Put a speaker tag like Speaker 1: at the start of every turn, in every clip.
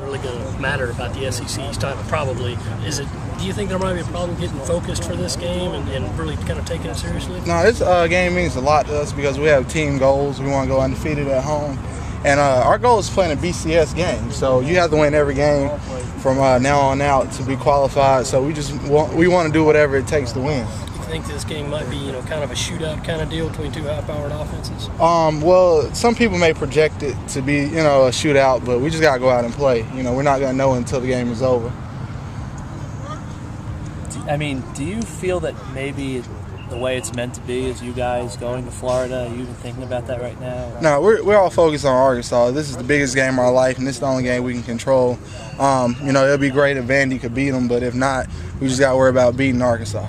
Speaker 1: isn't really going to matter about the SEC East title, probably. Do you think there might be a problem getting focused for this game and really kind of taking it seriously?
Speaker 2: No, this game means a lot to us because we have team goals. We want to go undefeated at home. And our goal is playing a BCS game. So you have to win every game from now on out to be qualified. So we want to do whatever it takes to win.
Speaker 1: You think this game might be, kind of a shootout kind of deal between two high-powered offenses?
Speaker 2: Well, some people may project it to be, a shootout, but we just got to go out and play. We're not going to know until the game is over.
Speaker 3: Do you feel that maybe the way it's meant to be is you guys going to Florida? Are you even thinking about that right now?
Speaker 2: No, we're all focused on Arkansas. This is the biggest game of our life, and this is the only game we can control. It'll be great if Vandy could beat them, but if not, we just got to worry about beating Arkansas.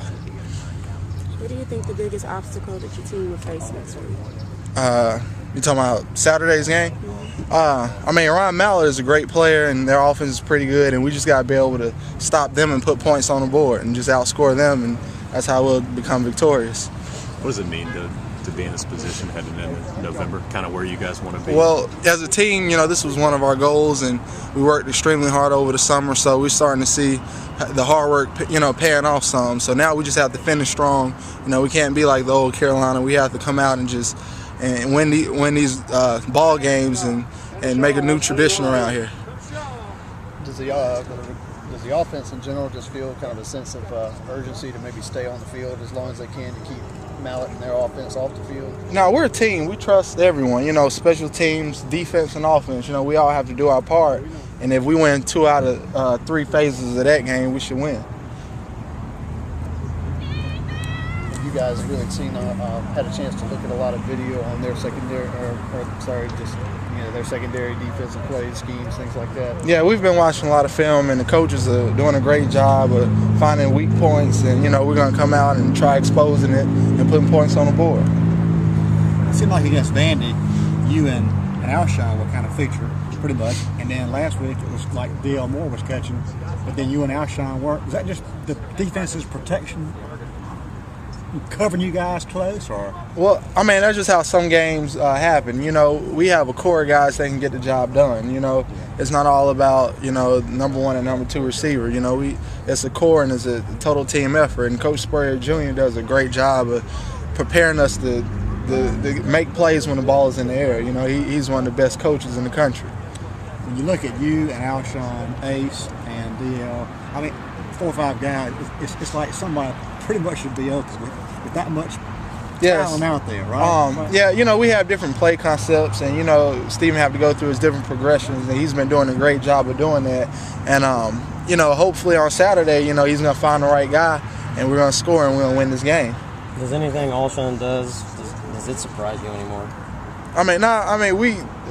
Speaker 4: What do you think the biggest obstacle that your team will face next week?
Speaker 2: You talking about Saturday's game? Ryan Mallett is a great player, and their offense is pretty good, and we just got to be able to stop them and put points on the board and just outscore them, and that's how we'll become victorious.
Speaker 5: What does it mean to be in this position heading into November, kind of where you guys want to be?
Speaker 2: Well, as a team, this was one of our goals, and we worked extremely hard over the summer, so we're starting to see the hard work, paying off some. So now we just have to finish strong. We can't be like the old Carolina. We have to come out and just win these ball games and make a new tradition around here.
Speaker 6: Does the offense in general just feel kind of a sense of urgency to maybe stay on the field as long as they can to keep Mallett and their offense off the field?
Speaker 2: No, we're a team. We trust everyone. Special teams, defense, and offense. We all have to do our part. And if we win 2 out of 3 phases of that game, we should win.
Speaker 6: You guys really had a chance to look at a lot of video on their secondary, their secondary defensive plays, schemes, things like that.
Speaker 2: Yeah, we've been watching a lot of film, and the coaches are doing a great job of finding weak points, and we're going to come out and try exposing it and putting points on the board.
Speaker 7: It seemed like against Vandy, you and Alshon were kind of featured pretty much, and then last week it was like D.L. Moore was catching, but then you and Alshon weren't. Was that just the defense's protection covering you guys close, or?
Speaker 2: Well, that's just how some games happen. We have a core of guys that can get the job done. It's not all about number 1 and number 2 receiver. It's a core and it's a total team effort. And Coach Spurrier Jr. does a great job of preparing us to make plays when the ball is in the air. He's one of the best coaches in the country.
Speaker 7: When you look at you and Alshon, Ace, and DL, 4 or 5 guys, it's like somebody pretty much should be open with that much talent out there, right?
Speaker 2: We have different play concepts, and Stephen have to go through his different progressions, and he's been doing a great job of doing that. And hopefully on Saturday, he's going to find the right guy, and we're going to score, and we're going to win this game.
Speaker 3: Does anything Alshon does it surprise you anymore?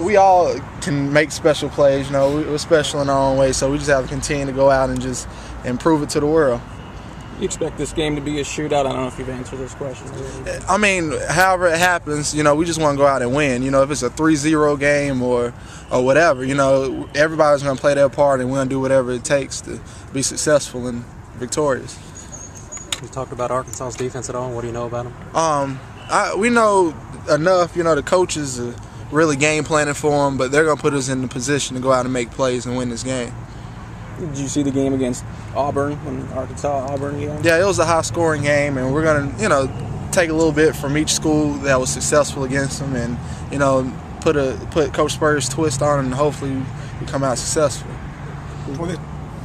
Speaker 2: We all can make special plays. We're special in our own way, so we just have to continue to go out and just improve it to the world.
Speaker 8: You expect this game to be a shootout? I don't know if you've answered this question.
Speaker 2: However it happens, we just want to go out and win. If it's a 3-0 game or whatever, everybody's going to play their part, and we're going to do whatever it takes to be successful and victorious.
Speaker 9: You talked about Arkansas's defense at all? What do you know about them?
Speaker 2: We know enough. The coaches are really game planning for them, but they're going to put us in the position to go out and make plays and win this game.
Speaker 8: Did you see the game against Auburn, when Arkansas-Auburn game?
Speaker 2: Yeah, it was a high-scoring game, and we're going to, take a little bit from each school that was successful against them and, put Coach Spurrier's twist on it, and hopefully we come out successful.
Speaker 7: Well,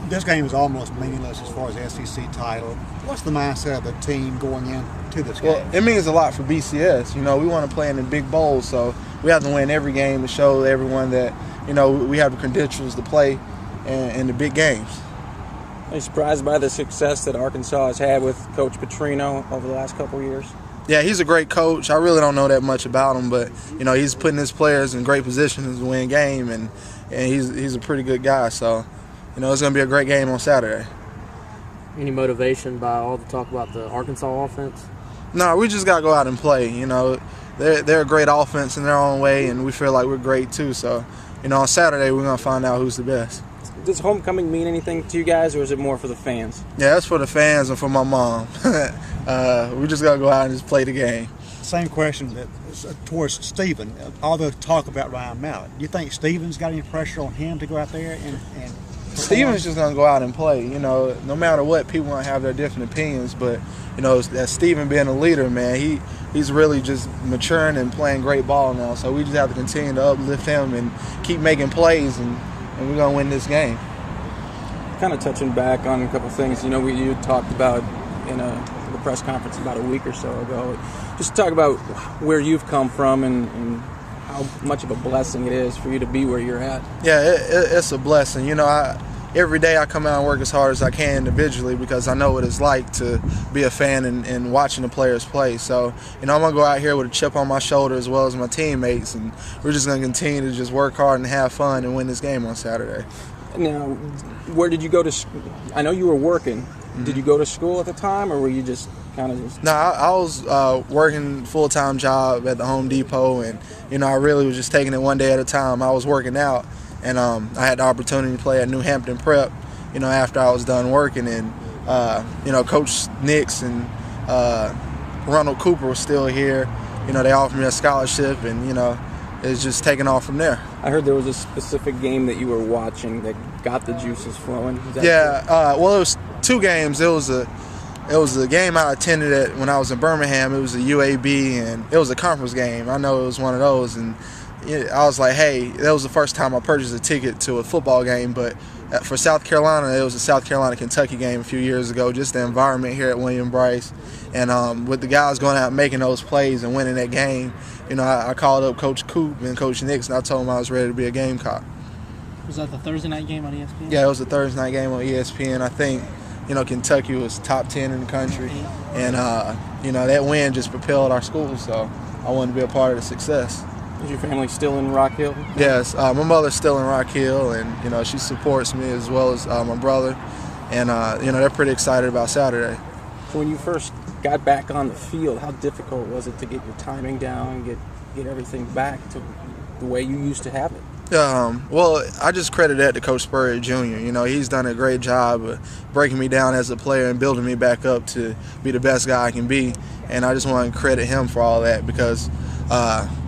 Speaker 7: this game is almost meaningless as far as the SEC title. What's the mindset of the team going into this game?
Speaker 2: Well, it means a lot for BCS. We want to play in the big bowls, so we have to win every game to show everyone that, we have the credentials to play in the big games.
Speaker 8: Are you surprised by the success that Arkansas has had with Coach Petrino over the last couple of years?
Speaker 2: Yeah, he's a great coach. I really don't know that much about him, but he's putting his players in great positions to win game, and he's a pretty good guy. So, it's going to be a great game on Saturday.
Speaker 3: Any motivation by all the talk about the Arkansas offense?
Speaker 2: No, we just got to go out and play. They're a great offense in their own way, and we feel like we're great too. So, on Saturday we're going to find out who's the best.
Speaker 8: Does homecoming mean anything to you guys, or is it more for the fans?
Speaker 2: Yeah, that's for the fans and for my mom. We just got to go out and just play the game.
Speaker 7: same question that towards Steven. All the talk about Ryan Mallett. Do you think Steven's got any pressure on him to go out there and
Speaker 2: Steven's just gonna go out and play. You know, no matter what, people gonna have their different opinions, but you know, that Steven being a leader, man, he's really just maturing and playing great ball now. So we just have to continue to uplift him and keep making plays, and we're gonna win this game.
Speaker 8: Kind of touching back on a couple things, you know, you talked about in the press conference about a week or so ago. Just talk about where you've come from and how much of a blessing it is for you to be where you're at.
Speaker 2: Yeah, it's a blessing. You know, every day I come out and work as hard as I can individually because I know what it's like to be a fan and watching the players play. So, you know, I'm going to go out here with a chip on my shoulder as well as my teammates, and we're just going to continue to just work hard and have fun and win this game on Saturday.
Speaker 8: Now, where did you go to school? I know you were working. Mm-hmm. Did you go to school at the time, or were you just kind of just...
Speaker 2: No, I was working full-time job at the Home Depot, and, you know, I really was just taking it one day at a time. I was working out, and I had the opportunity to play at New Hampton Prep, you know, after I was done working. And, you know, Coach Nix and Ronald Cooper was still here. You know, they offered me a scholarship, and, you know, it's just taking off from there.
Speaker 8: I heard there was a specific game that you were watching that got the juices flowing.
Speaker 2: Well, it was two games. It was a game I attended when I was in Birmingham. It was a UAB, and it was a conference game. I know it was one of those, and I was like, hey, that was the first time I purchased a ticket to a football game. But for South Carolina, it was a South Carolina-Kentucky game a few years ago, just the environment here at William Bryce. And with the guys going out and making those plays and winning that game, you know, I called up Coach Coop and Coach Nix, and I told them I was ready to be a Gamecock.
Speaker 10: Was that the Thursday night game on ESPN?
Speaker 2: Yeah, it was a Thursday night game on ESPN. I think, you know, Kentucky was top 10 in the country. And, you know, that win just propelled our school, so I wanted to be a part of the success.
Speaker 8: Is your family still in Rock Hill?
Speaker 2: Yes, my mother's still in Rock Hill, and, you know, she supports me as well as my brother. And, you know, they're pretty excited about Saturday.
Speaker 8: So when you first got back on the field, how difficult was it to get your timing down, get everything back to the way you used to have it?
Speaker 2: Well, I just credit that to Coach Spurrier Jr. You know, he's done a great job of breaking me down as a player and building me back up to be the best guy I can be. And I just want to credit him for all that because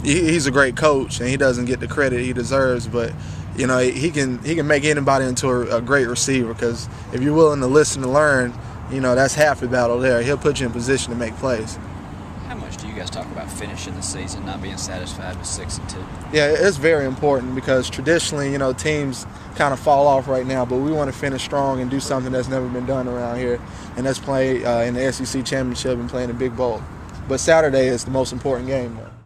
Speaker 2: he's a great coach and he doesn't get the credit he deserves. But you know, he can make anybody into a great receiver because if you're willing to listen and learn, you know, that's half the battle there. He'll put you in position to make plays.
Speaker 11: How much do you guys talk about finishing the season, not being satisfied with 6-2?
Speaker 2: Yeah, it's very important because traditionally, you know, teams kind of fall off right now, but we want to finish strong and do something that's never been done around here, and that's play in the SEC championship and play in a big bowl. But Saturday is the most important game, though.